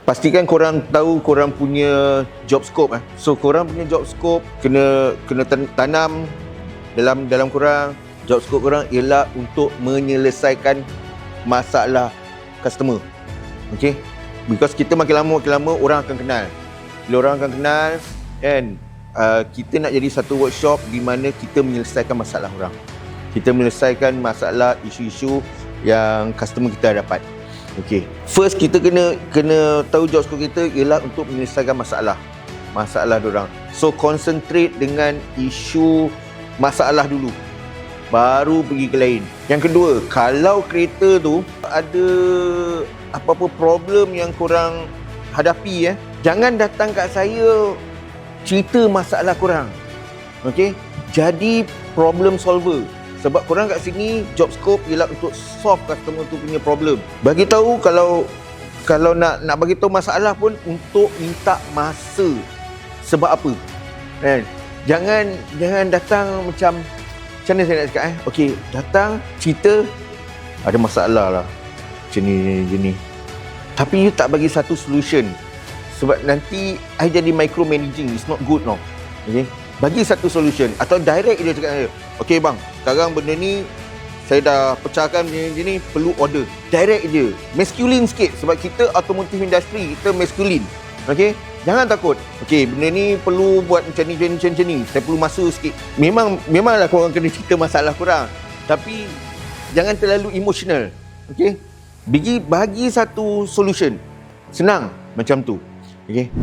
Pastikan korang tahu korang punya job scope. So korang punya job scope kena tanam dalam korang. Job scope korang ialah untuk menyelesaikan masalah customer. Okay? Because kita makin lama orang akan kenal. Bila orang akan kenal, kan, kita nak jadi satu workshop di mana kita menyelesaikan masalah orang. Kita menyelesaikan masalah isu-isu yang customer kita dapat. Okay. First kita kena tahu job scope kita ialah untuk menyelesaikan masalah diorang. So concentrate dengan isu masalah dulu, baru pergi ke lain. Yang kedua, kalau kereta tu ada apa-apa problem yang korang hadapi, jangan datang kat saya cerita masalah korang. Okay? Jadi problem solver. Sebab korang kat sini job scope ialah untuk solve customer tu punya problem. Bagi tahu kalau nak bagi tahu masalah pun untuk minta masa. Sebab apa? Kan? Jangan datang macam mana saya nak cakap okey, datang cerita ada masalah lah. Macam ni. Tapi you tak bagi satu solution. Sebab nanti I jadi micromanaging, it's not good no. Okay? Bagi satu solution atau direct dia cakap, okey bang, sekarang benda ni saya dah pecahkan ni perlu order. Direct je. Masculine sikit sebab kita automotive industry, kita masculine. Okey? Jangan takut. Okey, benda ni perlu buat macam ni. Saya perlu masa sikit. Memanglah korang kena cerita masalah korang. Tapi jangan terlalu emotional. Okey? Bagi satu solution. Senang macam tu. Okey?